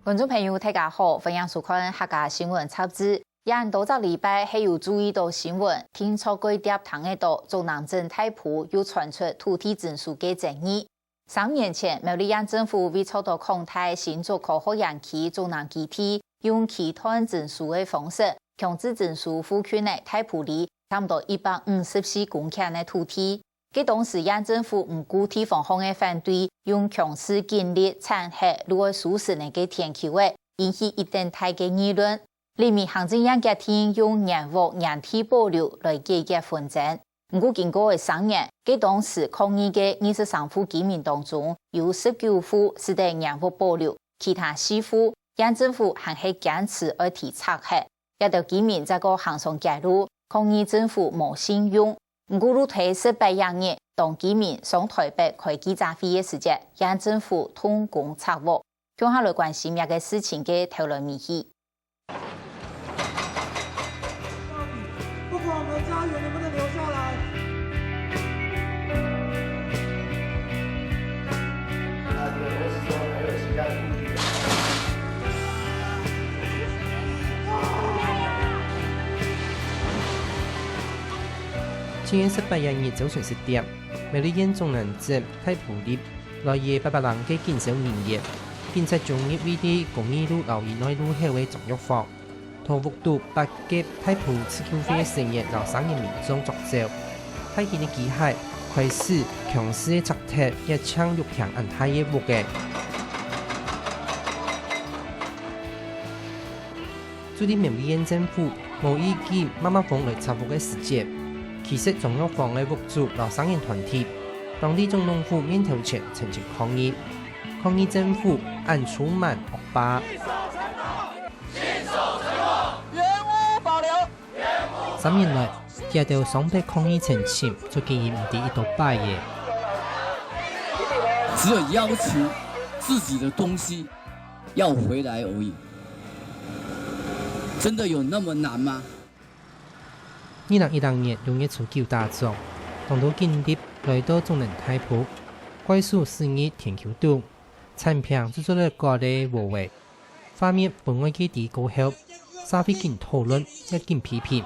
观众朋友，大家好，欢迎收看客家新闻插枝。因多则礼拜还有注意到新闻，天初几点糖的道中南镇太埔又传出土地证书的争议。3年前，苗栗县政府为操作控台新竹科学园区中南基地，用期摊证书的方式，强制证书赋权的太埔里差不多154公顷的土地。给当时县政府唔顾地方方的反对，用强势建立产黑如何舒适那个天气的，引起一定大嘅议论。里面行政院决定用原屋原地保留来解决纷争。不过经过3年，给当时抗议嘅23户居民当中，有19户是在原屋保留，其他4户县政府还是坚持要提拆黑。有的居民在个行上揭露，抗议政府无信用。不过，如推18日，当居民上台北开记者会的时节，县政府通共拆屋。接下来关心这个事情的讨论议题。不管我们的家园能不能留下来。7月18日早上10點，苗栗縣中南鎮太埔里來夜800人嘅建設營業，建設中業位於公益路留意內路後嘅中藥房，圖幅度8級太埔市區會嘅成員由3人民眾作證，太顯嘅機械開始強勢嘅拆鐵一槍6強安太嘅屋嘅。注定苗栗縣政府無意見慢慢放來拆屋嘅時節。其實中藥房嘅屋主和商業團體，當地總農夫面頭前陳情抗議政府按出賣惡霸。3年來，接到雙倍抗議陳情，就經營唔抵一到8夜。只有要求自己的東西要回來而已，真的有那麼難嗎？2010年6月初9大狀，當到建立來到中南太埔，快速肆意填橋洞，產品做咗個例無為。畫面本愛嘅地高後，社會經討論一經批評，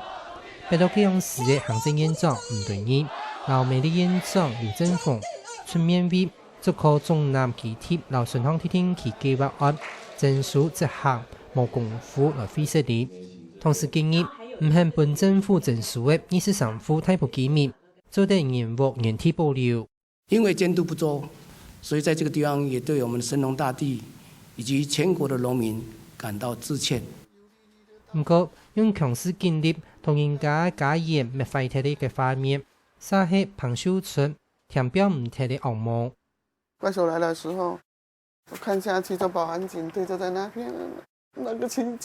被到這樣時嘅行政院長唔對意，然後苗栗院長劉正鳳出面為竹科中南基地然後順康鐵天其計劃案證書執行無功夫來廢設理，同時建議唔向本政府證書的23戶太埔居民做得原屋原地保留。因為監督不周，所以在這個地方也對我們的神農大地以及全國的農民感到致歉。不過用強勢建立同人家假言滅廢鐵的畫面，撒黑彭秀春填表唔鐵的惡夢。怪獸來的時候，我看下去，就保安警隊就在那邊，那個情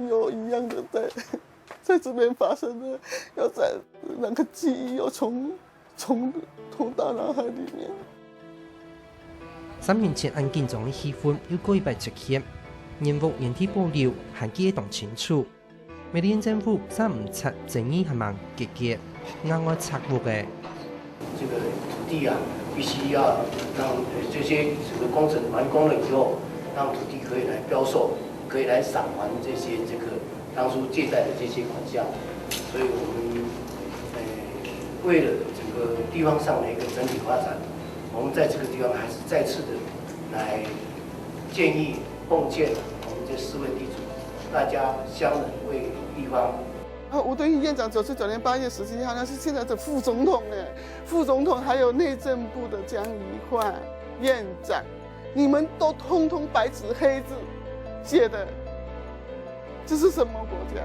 有一樣的在這邊發生的，要在那個記憶又衝到腦海裡面。3年前案件中的氣氛又過一擺出現，原屋原地保留還記得當清楚。苗栗縣政府三唔拆爭議係蠻結結，啱我拆屋嘅。這個土地啊，必須要讓這些整個工程完工了以後，讓土地可以來標售，可以來償還這些當初借貸的這些款項，所以我們為了整個地方上的一個整體發展，我們在這個地方還是再次的來建議奉勸我們這4位地主，大家相忍為地方。吳敦義院長99年8月17號，那是現在的副總統呢，副總統還有內政部的江宜渙院長，你們都通通白紙黑字寫的。這是什麼國家？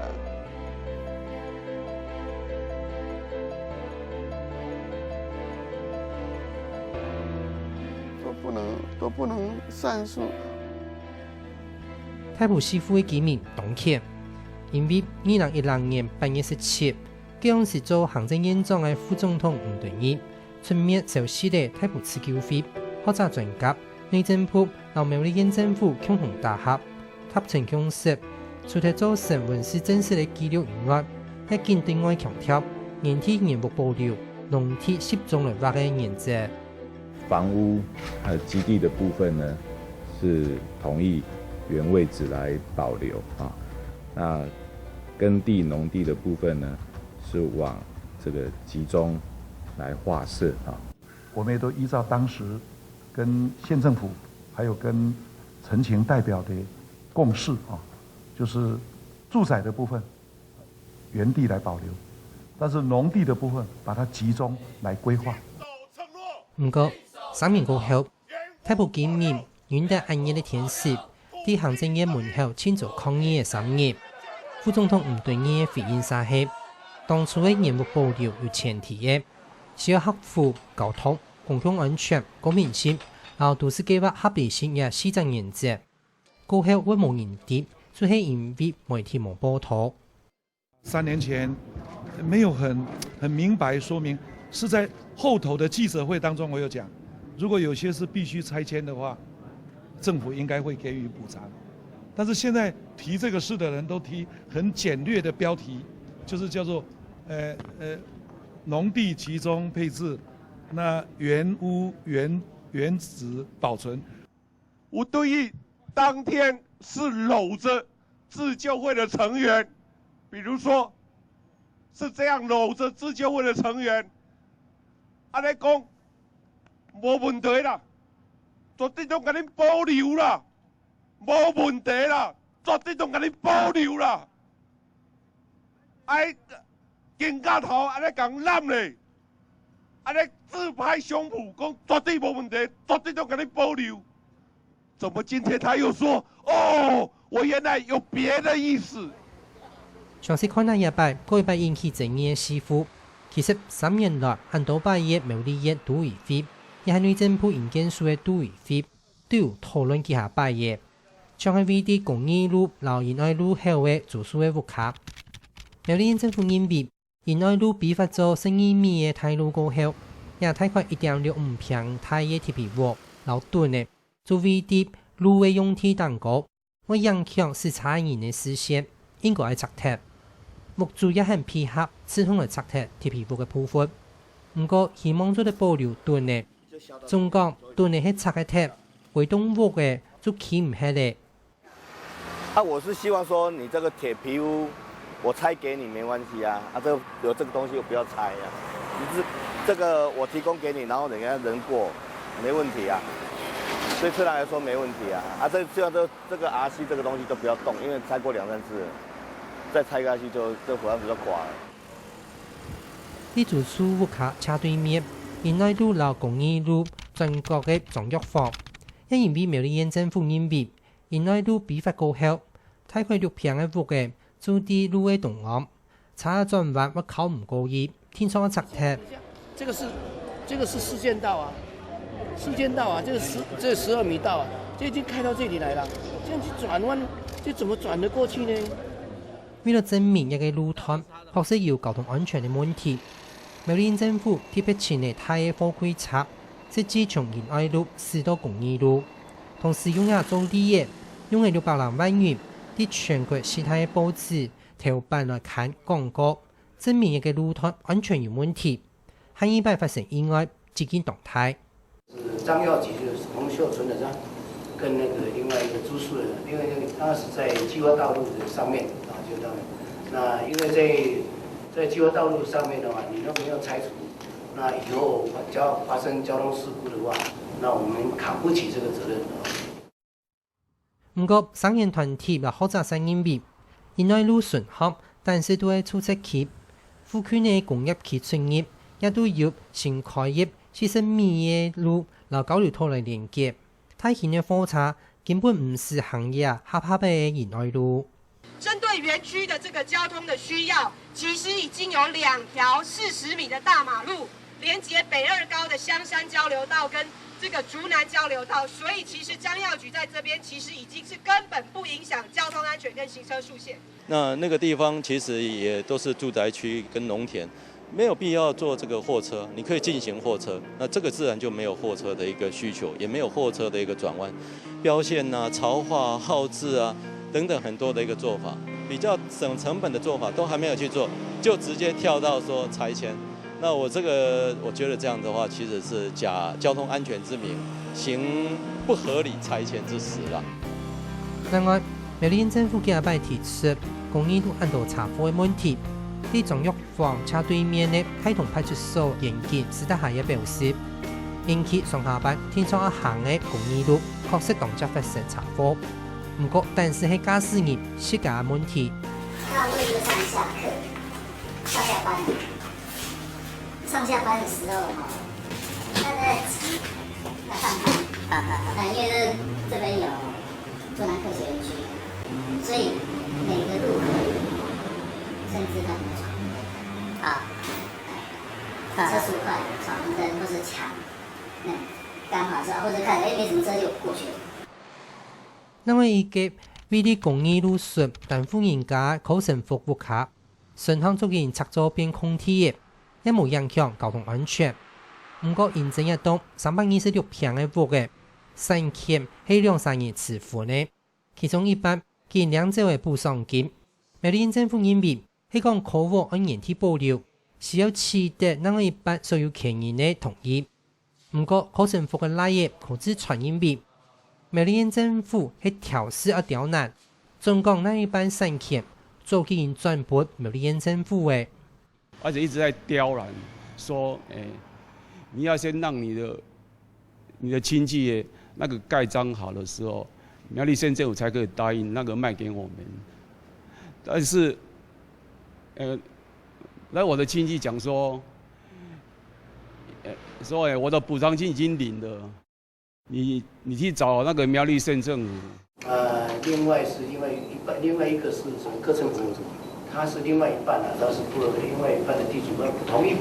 都不能算數。太埔市府的居民動氣，因為2010年8月17日，當時做行政院長的副總統吳敦義出面受使的太埔市區會學者專家、內政部和苗栗縣政府共同打合，達成共識。除了做成文史正式的記錄以外，還堅對外強調原地原屋保留、農地集中來劃的原則。房屋基地的部分呢，是同意原位置来保留啊。那耕地、农地的部分呢，是往这个集中来划设啊。我们也都依照当时跟县政府还有跟陈情代表的共识啊，就是住宅的部分原地来保留，但是农地的部分把它集中来规划。不过3年過後，太埔居民元旦暗夜的天時，喺行政院門口慶祝抗議嘅3日，副總統唔對呢回應啥係，當初嘅業務保留有前提嘅，需要克服交通、公共安全、公平性，然後都市計劃合理性嘅4項原則。過後會冇人知，就係因為媒體冇報道。3年前沒有很明白說明，是在後頭的記者會當中我有講，如果有些是必須拆遷的話，政府應該會給予補償。但是現在提這個事的人都提很簡略的標題，就是叫做農地集中配置，那原屋原址保存。我對於當天是摟着自救會的成員，比如說是這樣摟着自救會的成員，按你講冇問題啦，絕對都給你保留啦，冇問題啦，絕對都給你保留啦。哎，警察頭按你講攬咧，按你自拍胸脯講絕對冇問題，絕對都給你保留。怎麼今天他又說哦，我原來有別的意思？詳細看那一擺，嗰一擺引起爭議嘅師傅，其實3年來很多擺業冇利益都違法，也係內政部營建署嘅都違法，都有討論其他擺業，像係為啲公義路、老仁愛路後嘅住宿嘅屋卡，苗栗縣政府認為仁愛路比發做生意米嘅態路過後，也貸款1.65平大嘅鐵皮屋，老短嘅，做為啲路嘅用地蛋糕，會影響視察人嘅視線，應該係拆鐵。屋主也很配合，始終來拆鐵鐵皮屋嘅部分。不過希望做得保留短嘅，總講短嘅係拆嘅鐵，回動屋嘅就起唔起嚟。我是希望說你這個鐵皮屋，我拆給你沒關係啊，有這個東西我不要拆啊，你這個我提供給你，然後人家人過，沒問題啊。對車來說沒問題啊，這個 RC 這個東西都不要動，因為拆過2-3次，再拆下去就這火山石就垮了。呢住宿屋卡斜對面，仁愛路老公義路全國嘅狀藥房，因為苗栗縣政府認為仁愛路比發過後，貸款6平嘅屋嘅租啲路嘅動案，查轉彎我考唔過意，天窗拆鐵。這個是市建道啊。市建道啊，這12米道啊，就已經開到這裡來了。這樣去轉彎，就怎麼轉得過去呢？為了證明一個路段確實有交通安全的問題，苗栗縣政府特別請嚟大嘅貨櫃車，設置從仁愛路駛到公義路，同時用亞洲地業用嚟600萬元，啲全國其他嘅報紙頭版來看廣告，證明一個路段安全有問題，喺一擺發生意外，即見動態。張耀吉就是洪秀村的，跟那個另外一個住宿的人，因為他是在基華道路的上面啊，就到那因為在基華道路上面的話，你都沒有拆除，那以後只要發生交通事故的話，那我們扛不起這個責任。不過商業團體或學者聲認為，仁愛路順合，但是都係出租期，附近嘅工業區產業也都要新開業。40米嘅路，由交流道來連接，太遠嘅貨車根本唔是行業合法嘅仁愛路。針對園區的這個交通的需要，其實已經有2條40米的大馬路連接北2高的香山交流道跟這個竹南交流道，所以其實張耀局在這邊其實已經是根本不影響交通安全跟行車速限。那個地方其實也都是住宅區跟農田。沒有必要做這個貨車，你可以進行貨車，那這個自然就沒有貨車的一個需求，也沒有貨車的一個轉彎、標線啊、潮化、號誌啊等等很多的一個做法，比較省成本的做法都還沒有去做，就直接跳到說拆遷。那我覺得這樣的話，其實是假交通安全之名，行不合理拆遷之實啦。另外，苗栗县政府今摆提出公益路安度查获的问题，伫中药房斜对面的开同派出所严检史德下也表示，因期上下班天窗一行的公益路确实当作发生查获，不过但是喺驾驶员设计的问题。他为了上下课、上下班、上下班的时候哈，他在挤，在上班，因为这边有中南科学园区，所以每个路口甚至都很长，车速快，闯红灯或是抢，刚好是或者看没什么车就过去了。因为伊个为了公益路顺，担负人家考生服务卡，顺向足人拆左边空地的，也无影响交通安全。不过认真一动，326平的屋的3件係2-3年持付呢，其中一半近2周的補償金。苗栗縣政府認為，係講考務按原體保留，是要取得那一半所有權人的同意。不過考生服的內頁可知傳認為，苗栗縣政府係調試刁難，總共那一半3件做給人轉撥苗栗縣政府的。而且一直在刁難，說你要先讓你的親戚那個蓋章好的時候，苗栗縣政府才可以答應那個賣給我們。但是，那我的親戚講說，我的補償金已經領了，你去找那個苗栗縣政府。另外一個是什麼課程服務組，他是另外一半他是部落的另外一半的地主不同意。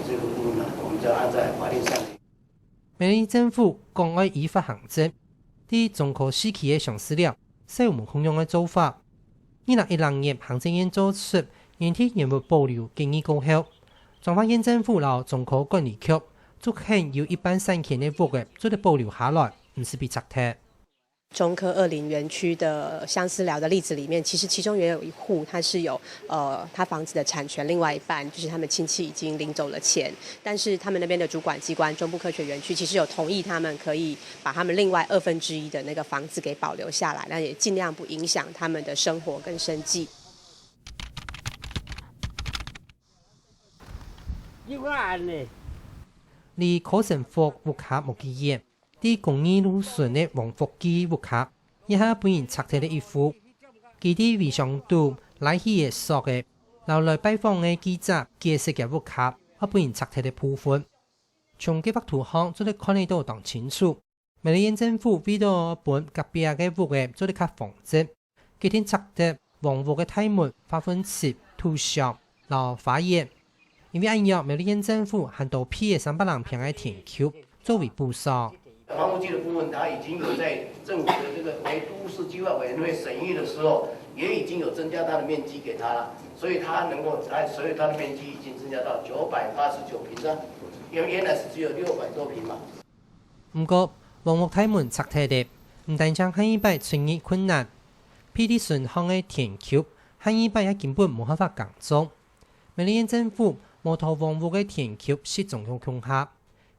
这个部分呢，我们就按在法律上。苗栗政府講要依法行政，啲中科4期嘅上市了，使我們控用嘅做法。2010年行政院做出原體業務保留建議過後，彰化縣政府和中科管理局足肯要一般3件嘅屋嘅做得保留下來，唔是被拆退。中科20園區的相思寮的例子裡面，其實其中也有一戶，他是有他房子的產權，另外一半就是他們親戚已經領走了錢，但是他們那邊的主管機關中部科學園區其實有同意他們可以把他們另外1/2的那個房子給保留下來，那也盡量不影響他們的生活跟生計。離考生服屋卡冇幾遠。啲公益路順的王福基屋卡，一下本人拆退了一戶，佢啲為上度來去嘅索嘅，後來拜訪嘅記者解釋嘅屋卡，我本人拆退的部分，從幾幅圖像做得看得到當清楚。苗栗縣政府為咗本隔壁嘅屋嘅做得較防止，佢天拆退王屋嘅大門、花粉池、圖像、然後花園，因為按照苗栗縣政府含到批嘅300人平嘅田丘作為補償。房屋局的部分，它已經有在政府的這個為都市計劃委員會審議的時候，也已經有增加它的面積給它了，所以它的面積已經增加到989坪啦，原來是只有600多坪嘛。不過，王屋大門拆退的，唔但將下一擺存疑困難，批啲順向嘅田丘，下一擺也根本冇辦法耕種。苗栗縣政府無圖王屋嘅田丘是總共恐嚇，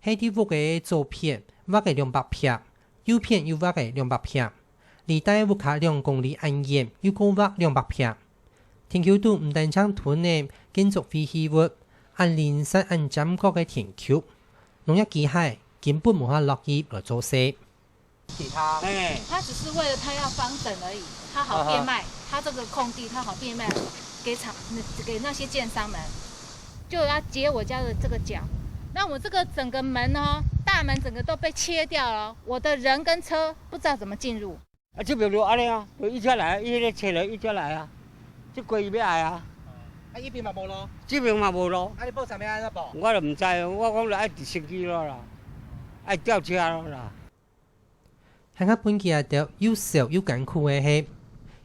喺啲屋嘅左片挖嘅200片，右片又挖嘅200片，離帶屋卡2公里安遠又高挖200片。田丘都唔但將屯嘅建築廢棄物按連山按尖角嘅田丘，農業機械根本無法落葉來做事。他只是為了他要方等而已，他好變賣，他這個空地他好變賣給那些建商們，就要截我家的這個角。那我這個整個門哦，大門整個都被切掉了，我的人跟車不知道怎麼進入。就比如安尼啊，一出來，伊咧切了一出來啊，即過要來啊。呢邊嘛冇咯？這邊嘛冇咯。你報啥名啊？報？我就唔知，我講愛直升機咯啦，愛吊車咯啦。喺我本期條又少又艱苦嘅係，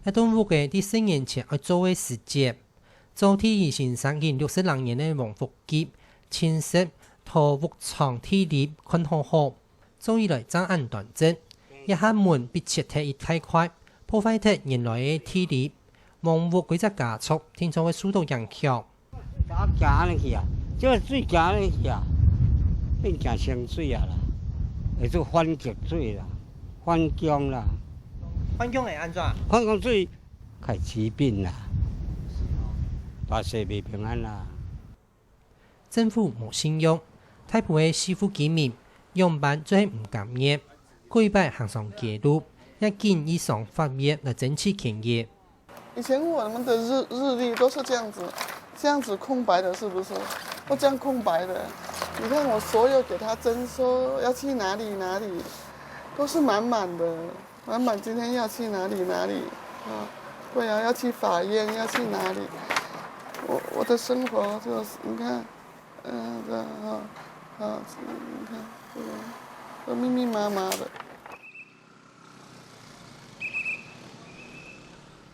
一棟屋嘅啲10年前要做嘅時節，做ที่先生近60年嘅王福基親戚。托屋廠體力困好好，做以來爭安斷症，一下門被切退一太快，破壞咗原來嘅體力，房屋規則加速，天窗嘅速度更強。行安尼去啊，這個水行安尼去啊，變成清水啊啦，會做反極水啦，反江啦，反共会安怎？反共水开疾病啦，大社未平安啦。政府无信用，太埔的师傅居民用办做唔甘业，过摆行上街路，也建议上法院来争取权益。以前我们的日历都是这样子空白的，是不是？都这样空白的。你看我所有给他征收要去哪里，都是满满的，满满今天要去哪里啊？对啊，要去法院，要去哪里？我的生活就是你看，这你看这个都密密麻麻的。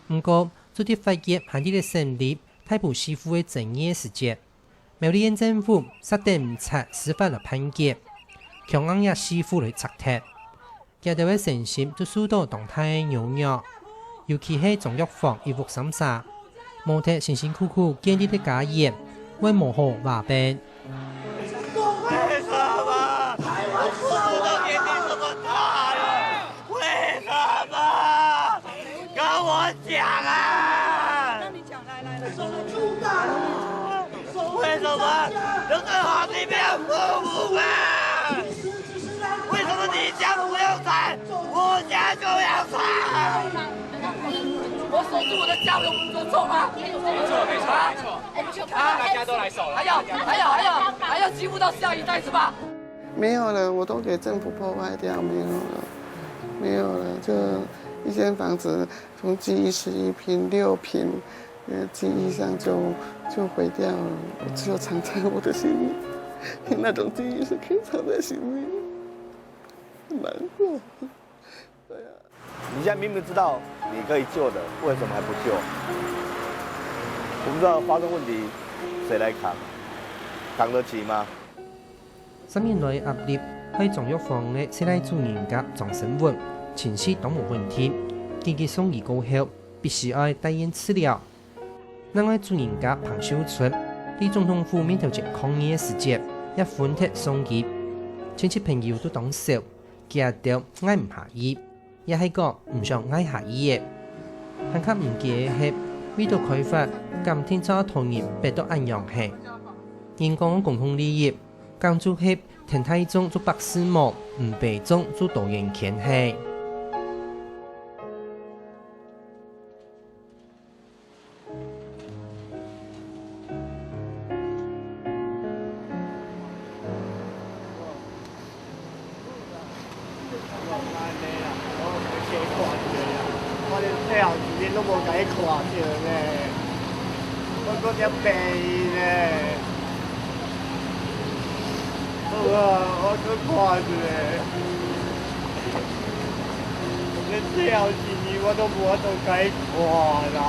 不过，做啲法业限制嘅成立，太埔师傅嘅争议时节，苗栗县政府xác定唔拆司法嚟判决，強硬也師傅嚟拆踢，家頭嘅誠心就受到動態扭扭，尤其係中藥房一屋三殺，無踢辛辛苦苦建立嘅家業，為無好話病。為什麼台灣市的年齡這麼大呀？為什麼？跟我講啊！讓你講，來，為什麼人在行裡面父母啊？為什麼你家不要拆，我家就要拆？我守住我的家有錯嗎？沒錯。我們就大家都來守了。還要欺負到下一代是吧？沒有了，我都給政府破壞掉，沒有了，就一間房子從G1 11坪6坪，G1上就毀掉了，我只有藏在我的心裡，那種記憶是可以藏在心裡，很難過。對啊。你現在明明知道你可以救的，為什麼還不救？我不知道發生問題誰來扛，扛得起嗎3年來壓力喺中藥房嘅4代主人家仲生活，情緒都冇問題，經濟送醫過後必須要帶院治療。另外主人家彭秀春喺總統府面頭前抗議嘅時節，一歡踢送醫，親戚朋友都當笑，驚到捱唔下醫。也係個唔想捱下醫嘅，更加唔記嘅係為咗開發今天早童年變到安陽係，人講共同利益，更做係田太宗做百事忙，唔被宗做導演權係。都冇計看着咧，我嗰隻病咧，我都看住咧，你最後2年我都冇得計看啦。